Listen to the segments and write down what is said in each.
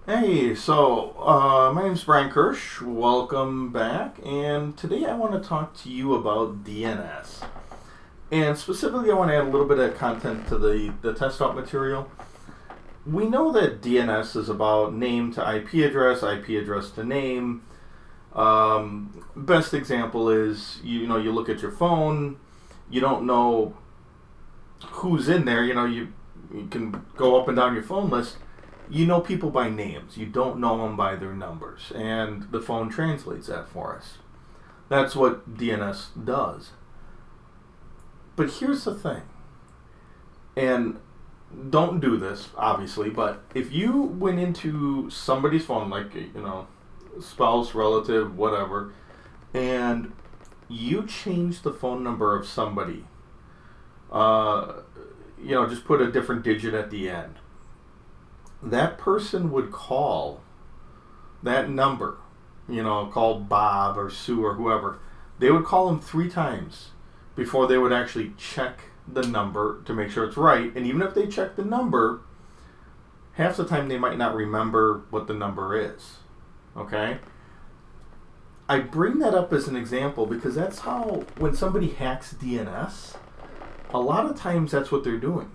Hey, my name's Brian Kirsch. Welcome back, and today I want to talk to you about DNS. And specifically, I want to add a little bit of content to the test out material. We know that DNS is about name to IP address to name. Best example is you look at your phone, you don't know who's in there. You can go up and down your phone list. You know people by names. You don't know them by their numbers. And the phone translates that for us. That's what DNS does. But here's the thing. And don't do this, obviously, but if you went into somebody's phone, like, spouse, relative, whatever, and you changed the phone number of somebody, just put a different digit at the end, that person would call that number, call Bob or Sue or whoever. They would call them 3 times before they would actually check the number to make sure it's right. And even if they check the number, half the time they might not remember what the number is. Okay? I bring that up as an example because that's how, when somebody hacks DNS, a lot of times that's what they're doing.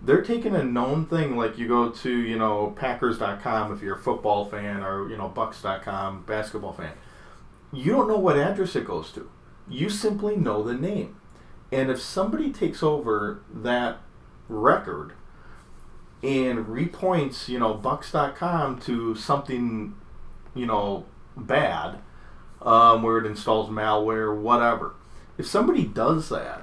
They're taking a known thing, like you go to, Packers.com if you're a football fan, or, Bucks.com, basketball fan. You don't know what address it goes to. You simply know the name. And if somebody takes over that record and repoints, Bucks.com to something, bad, where it installs malware, whatever. If somebody does that,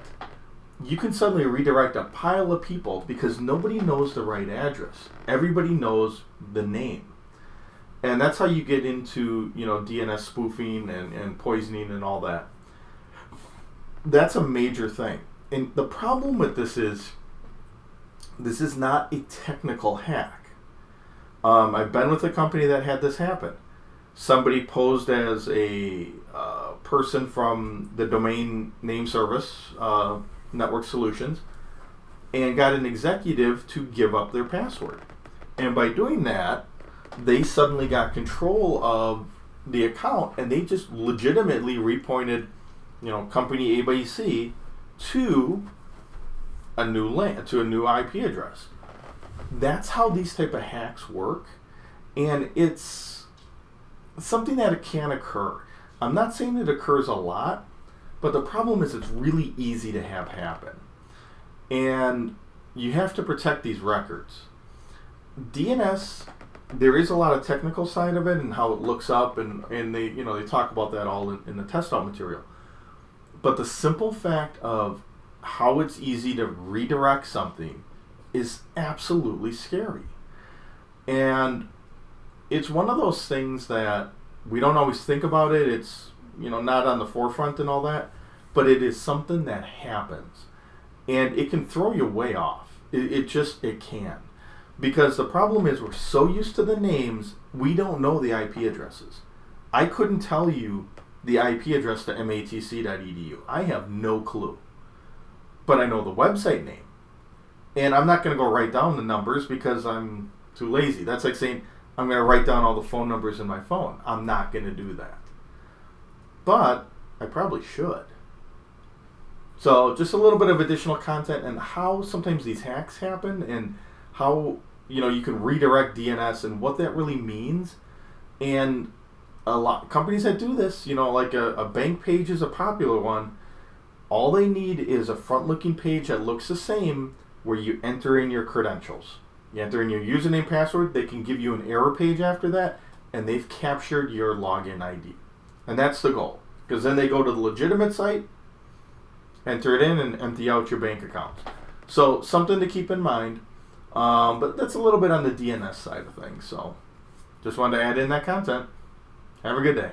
you can suddenly redirect a pile of people because nobody knows the right address. Everybody knows the name. And that's how you get into, DNS spoofing and poisoning and all that. That's a major thing. And the problem with this is not a technical hack. I've been with a company that had this happen. Somebody posed as a person from the domain name service, Network Solutions, and got an executive to give up their password. And by doing that, they suddenly got control of the account, and they just legitimately repointed, company A by C to a new IP address. That's how these type of hacks work, and it's something that can occur. I'm not saying it occurs a lot, but the problem is it's really easy to have happen. And you have to protect these records. DNS, there is a lot of technical side of it and how it looks up, and they talk about that all in the test out material. But the simple fact of how it's easy to redirect something is absolutely scary. And it's one of those things that we don't always think about it. It's not on the forefront and all that, but it is something that happens, and it can throw you way off. It can, because the problem is we're so used to the names, we don't know the IP addresses. I couldn't tell you the IP address to matc.edu. I have no clue, but I know the website name, and I'm not going to go write down the numbers because I'm too lazy. That's like saying I'm going to write down all the phone numbers in my phone. I'm not going to do that. But I probably should. So just a little bit of additional content and how sometimes these hacks happen, and how you can redirect DNS and what that really means. And a lot companies that do this, like a bank page is a popular one. All they need is a front-looking page that looks the same, where you enter in your credentials. You enter in your username, password. They can give you an error page after that, and they've captured your login ID. And that's the goal. Because then they go to the legitimate site, enter it in, and empty out your bank account. So something to keep in mind. But that's a little bit on the DNS side of things. So just wanted to add in that content. Have a good day.